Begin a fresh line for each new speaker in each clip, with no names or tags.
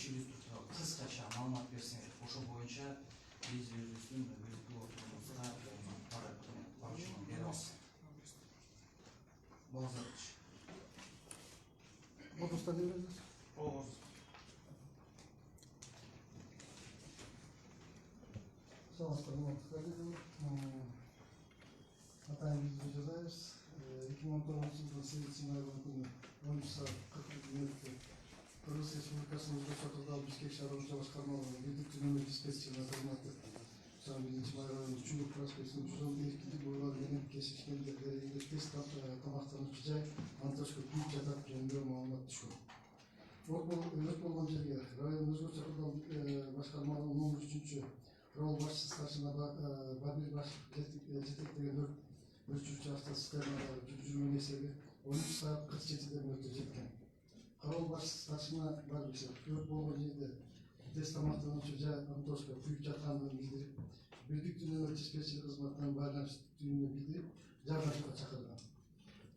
кичилүү кыскача маалымат берсеңер, ошол боюнча биз өзүбүздүн блогубузга барышын бере алабыз. Базарчы.
Отустан бересиз?
Ооз.
Атайын бизде жазайбыз. 2019 жылдын 8 ноябрь күнү 13 саат 40 мүнөттө Кыргыз Республикасынын Өзгөчө Чакырдагы Бишкек шаар боюнча башкармалыгынын бирдикчи нөмүр диспетчерине кызмат этти. 1 май району Чулук проспектинин 112 бойлор менен кесишкен жерлери 55 тамактануучу жай Антошко күйүп жатат жөнүндө маалымат түшкөн. Өрт болгон жерге районун Өзгөчө Чакырдагы башкармалыгынын номер 3 Рол башчысы старшина Бабир Башев жетектеген өртчүчү автоцистернада жүргөн эсеби 13 саат 47 мүнөттө жеткен. Рол башчысы старшина Бабир өрт болгон жерде тез тамактануучу жай Антошко күйүп жаткандыгын билдирип, бирдиктүү нөмүр диспетчер кызматынан байланыш түнүнө билдирип, жардамчыга чакырган.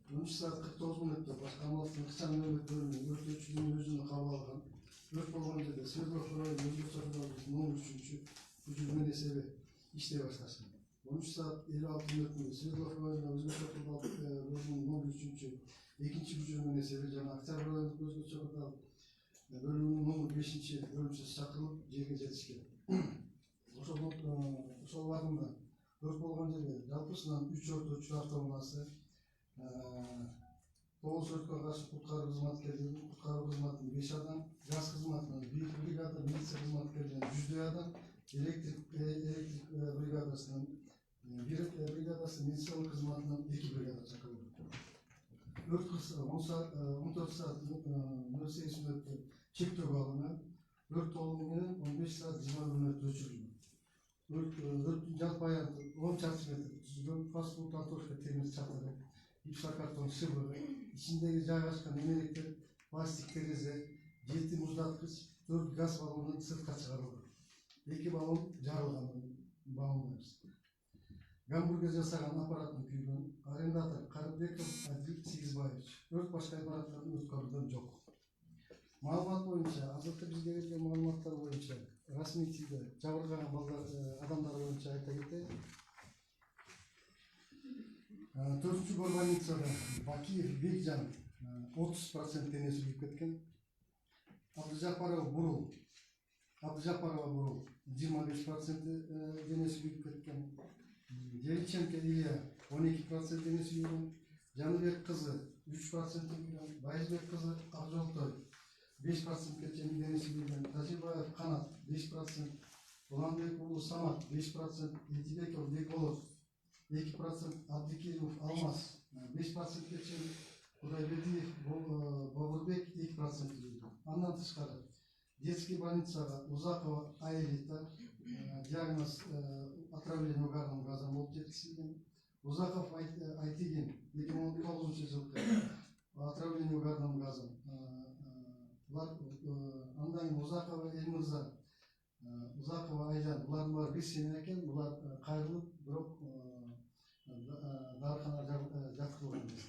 13 саат 49 мүнөттө башкармалыктын ыкчам нөмүр бөлүмү өртөөчүнүн өзүнө кабыл алган. Өрт болгон жерде Свердлов району Өзгөчө Чакырдагы номер 3 жүргөн эсеби иштей башташкан. 13 саат 56 мүнөттө Свердлов району Өзгөчө Чакырдагы номер 3 экинчи жүргөн эсеби жана Октябрь району Өзгөчө Чакырдагы бөлүмүнүн номер 5 бөлүмчөсү чакырылып жерге жетишкен. Ошол убагында өрт болгон жерге жалпысынан 3 өртөөчү автоунаасы, 9 өрткө каршы куткаруу кызматынын 5 адам, жаш кызматынан 1 бригада, милиция кызматкерлеринин 100 адам, электрик бригадасынын 1 бригадасы, медицина кызматынан 2 бригада чакырылды. Өрт 14 саат 08 мүнөттө чектөөгө алынган. Өрт толугу менен 15 саат 20 мүнөттө өчүрүлгөн. Өрттүн жалпы аянты 10 чарчы метр түзүлгөн фастфуд Антошко темир чатыры, гипсокартон шыбыгы, ичиндеги жайгашкан эмелектер, пластик терезе, 7 муздаткыч, 4 газ баллону сыртка чыгарылган. 2 баллон жарылган баллондар. Гамбургер жасаган аппараттын күйгөн, арендатор Карыбеков Адил Сигизбаевич. Өрт башка аппараттардын өткөрүлгөн жок. Маалымат боюнча, азыркы бизге берилген маалыматтар боюнча, расмий тилде жабыркаган адамдар боюнча айта кетейин. 4-чү больницада Бакиев Бекжан 30% денеси күйүп кеткен. Абдыжапарова Бурул 25% денеси күйүп кеткен. Деличенко Илья 12% денеси күйгөн. Жаныбек кызы 3% күйгөн. Байызбек кызы Акжолтой 5%ке чейин денеси күйгөн. Тажибаев Канат 5%, Уланбек уулу Самат 5%, Этибеков Бекболот 2%, Абдикеримов Алмаз 5%ке чейин, Кудайбердиев Бобурбек 2% күйгөн. Андан тышкары детский больницага Узакова Аэлита диагноз отравление угарным газом болуп жеткизилген. Узаков Айтигин 2019 жылкы отравление угарным газом. Андан кийин Узакова Элмырза, Узакова Айжан, булардын баары бир семья экен, булар кайрылып, бирок дарыканага жаткырылган эмес.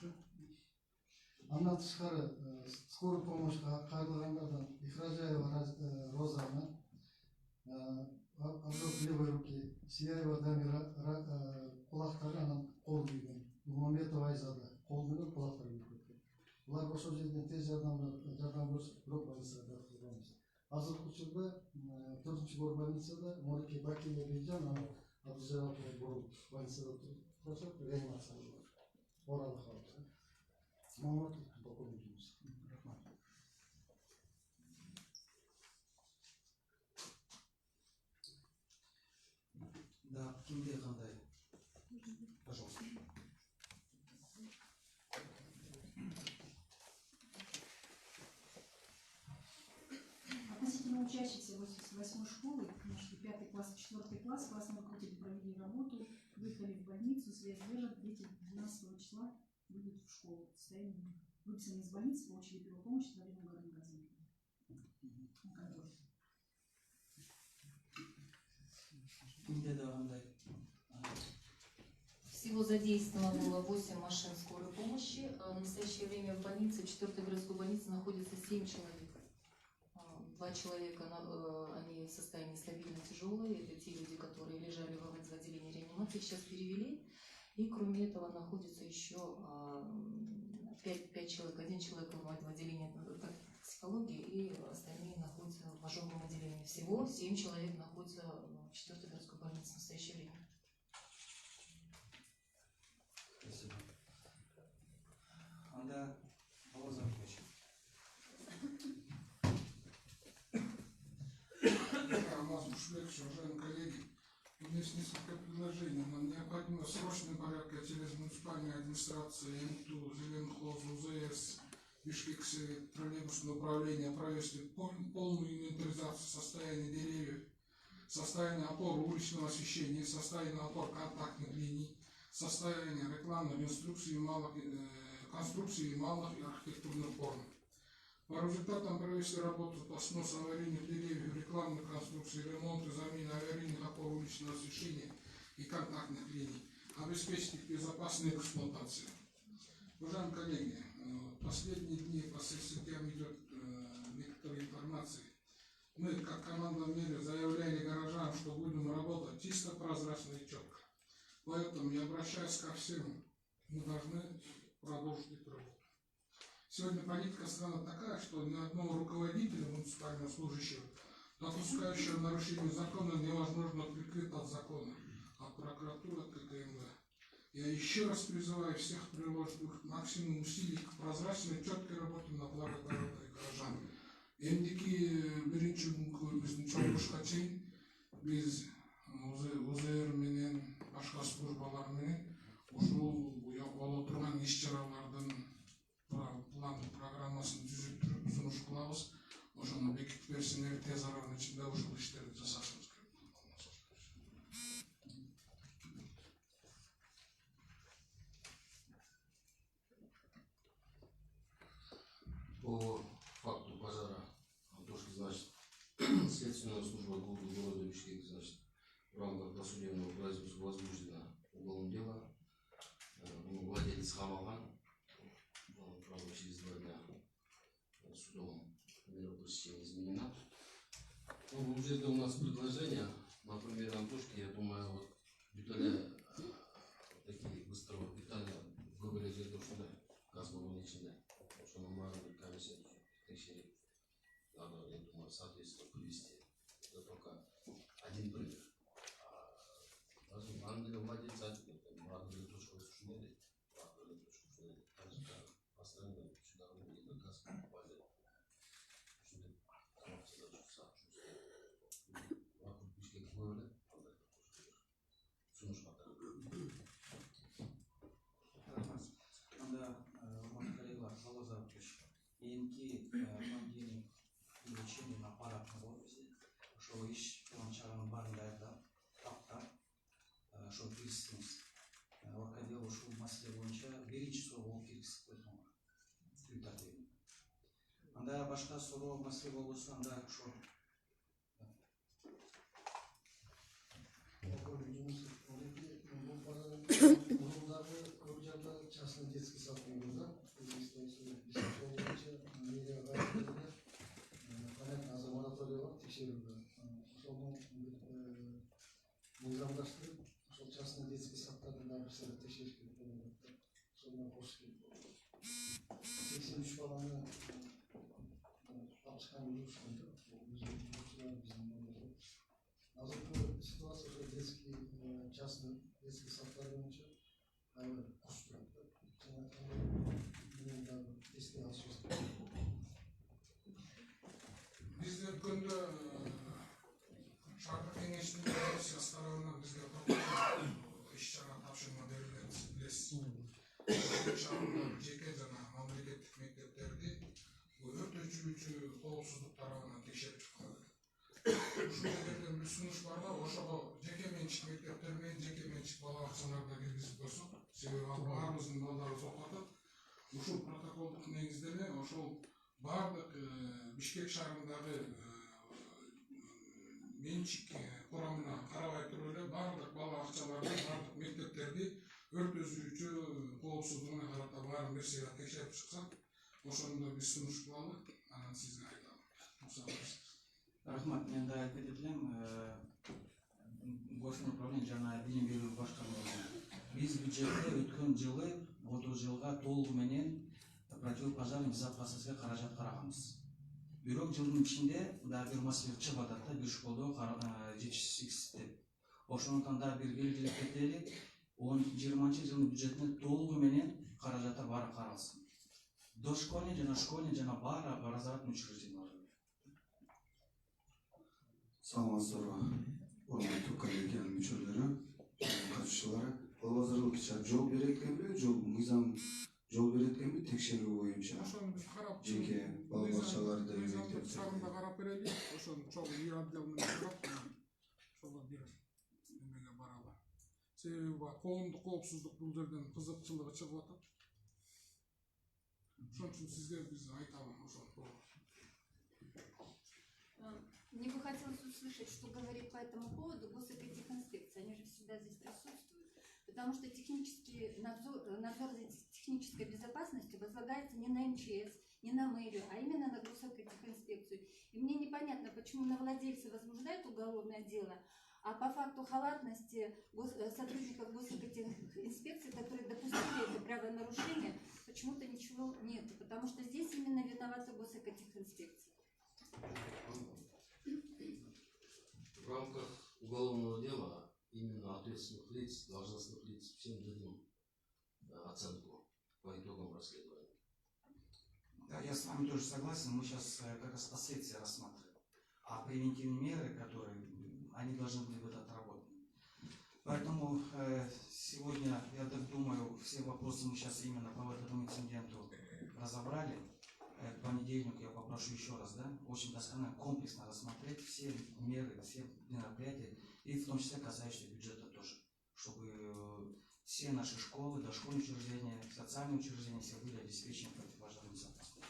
Андан тышкары скорый помощька кайрылгандардан Ихражаева Розана, Абзок левой руки, Сияева Дамира кулактары анан кол күйгөн. Нурмамбетова Айзада кол менен кулактары күйүп кеткен. Булар ошол жерден тез жардам көрсөтүп, бирок больницага жаткызылганбыз. Азыркы учурда 4-чү больницада Морике Бакиева Бекжан, анан Абдыжапарова Бурул больницада турушат, реанимацияда бар. Оралда калып. Маалымат полковникибиз. Рахмат.
Да, кимде кандай? Пожалуйста.
Относительно учащихся 88-й школы, нашли 5 класс, 4 класс, классные руководители провели работу, выехали в больницу, связь держат, дети 12 числа выйдут в школу. Состояние выписаны из больницы, получили первую помощь, травили угарным газом.
Всего задействовано было 8 машин скорой помощи. В настоящее время в больнице, 4-й городской больнице, находится 7 человек. 2 человека, они в состоянии стабильно тяжелые, это те люди, которые лежали в отделении реанимации, сейчас перевели. И кроме этого находится еще 5 человек. 1 человек в отделении токсикологии, и остальные находятся в ожоговом отделении. Всего 7 человек находятся в 4-й городской больнице в настоящее время.
Спасибо. Анда Алла Закович.
Уважаемые коллеги, у меня есть несколько предложений. Нам необходимо в срочном порядке через муниципальную администрацию МТУ, Зеленхоз, УЗС, Бишкекское троллейбусное управление провести полную инвентаризацию состояния деревьев, состояние опор уличного освещения, состояние опор контактных линий, состояние рекламных инструкций конструкций малых и архитектурных форм. По результатам провести работу по сносу аварийных деревьев, рекламных конструкций, ремонту, замене аварийных опор уличного освещения и контактных линий, обеспечить их безопасной эксплуатацией. Уважаемые коллеги, последние дни по соцсетям идет некоторые информации. Мы, как команда в мире, заявляли горожанам, что будем работать чисто, прозрачно и четко. Поэтому я обращаюсь ко всем, мы должны продолжить эту работу. Сегодня политика страны такая, что ни одного руководителя муниципального служащего, допускающего нарушение закона, невозможно прикрыть от закона, от прокуратуры, от ККМВ. Я еще раз призываю всех приложить максимум усилий к прозрачной, четкой работе на благо народа и горожан. Ендики бірінші күнгі чоңғышқа чейін біз УЗР менен башка службалар менен ушул боло турган иш-чаралардын план программасын түзүп туруп сунуш кылабыз. Ошону бекитип берсеңер тез аранын ичинде ушул иштерди жасашыбыз керек.
По факту пожара Антошки, значит, следственная служба города Бишкек, значит, в рамках досудебного производства возбуждено уголовное дело. Владелец Хамаган, правда, через 2 дня судом мера пресечения изменена. Ну, уже у нас предложение, например, Антошки, я думаю, вот Виталия, такие быстрого Виталия говорили, что газ был личный. Что мы можем комиссию тысячи, надо, я думаю, соответственно привести. Это только один пример. Даже Ангелия владельца, Ангелия точку сушнели, Ангелия точку сушнели. Также постоянно сюда где-то газ покупали. Вокруг Бишкек вывели, сунуш хватает.
Енки денег изучение на аппаратный офисе, что ищ планшаран барда тапта, что письмус. Вакадел ушел в масле вонча, беречь слово фикс поэтому лютатый. Анда башка слово в масле волосу, анда что.
Частный детский сад понятно, за мораториялар текшерілді. Ошону мыйзамдаштырып, ошол частный детский садтарды да бир сыйрак текшериш керек болуп атат. Ошону кошуш керек. 83 баланы тапышкан жүрүшкөн да. Азыркы ситуация ошо детский частный детский садтар боюнча аябай куш турат да. Еске алышыбыз керек.
Bizde өткөндө шаардык кеңештин комиссиясы тарабынан бизге иш-чара тапшырма берилген, билесиз. Шаарда жеке жана мамлекеттик мектептерди өртөчүлүүчү коопсуздук тарабынан текшерип чыккан. Ушул жерден бир сунуш бар да, ошого жеке менчик мектептер менен жеке менчик бала бакчаларда киргизип койсок, себеби баарыбыздын балдарыбыз окуп атат. Ушул протоколдук негиздеме ошол бардык Бишкек шаарындагы менчик курамына карабай туруп эле бардык бала бакчаларды, бардык мектептерди өртөзүүчү коопсуздугуна карата баарын бир сыйра текшерип чыксак, ошондо биз сунуш кылалы, анан сизге айталы.
Рахмат, мен да айтып кетем, Государственное управление жана билим берүү башкармалары. Биз бюджетте өткөн жылы 30 жылга толугу менен противопожарный безопасностька каражат караганбыз. Бирок жылдын ичинде дагы бир маселе чыгып атат да, бир школдо жетишсиз деп. Ошондуктан да бир белгилеп кетели, 20-жы жылдын бюджетине толугу менен каражаттар баары каралсын. Дошкольный жана баары образовательный учреждениялар.
Саламатсыздарбы, урматтуу коллегиянын мүчөлөрү, катышуучулары. Бул азырлык жол берет экенби, мыйзам жол берет экенби текшерүү боюнча
Ошону биз карап,
жеке бала бакчаларды,
мыйзамдык чагында карап берели. Ошону чогуу үй отдел менен карап, ошого бир эмеге баралы. Себеби коомдук коопсуздук бул жерден кызыкчылыгы чыгып атат. Ошон үчүн сизге биз айтабыз ошону.
Мне бы хотелось услышать, что говорит по этому поводу госэкотехинспекция. Они же всегда здесь присутствуют. Потому что технический надзор за технической безопасностью возлагается не на МЧС, не на мэрию, а именно на госэкотехинспекцию. И мне непонятно, почему на владельца возбуждают уголовное дело, а по факту халатности сотрудников госэкотехинспекции, которые допустили это правонарушение, почему-то ничего нет. Потому что здесь именно виновата госэкотехинспекция.
В рамках уголовного дела именно ответственных лиц, должностных лиц всем дадим оценку по итогам расследования.
Да, я с вами тоже согласен, мы сейчас как раз последствия рассматриваем. А превентивные меры, которые, они должны были быть отработаны. Поэтому сегодня, я так думаю, все вопросы мы сейчас именно по этому инциденту разобрали. В понедельник я попрошу еще раз, да, очень досконально, комплексно рассмотреть все меры, все мероприятия, и в том числе касающиеся бюджета тоже, чтобы все наши школы, дошкольные учреждения, социальные учреждения все были обеспечены противопожарной безопасностью.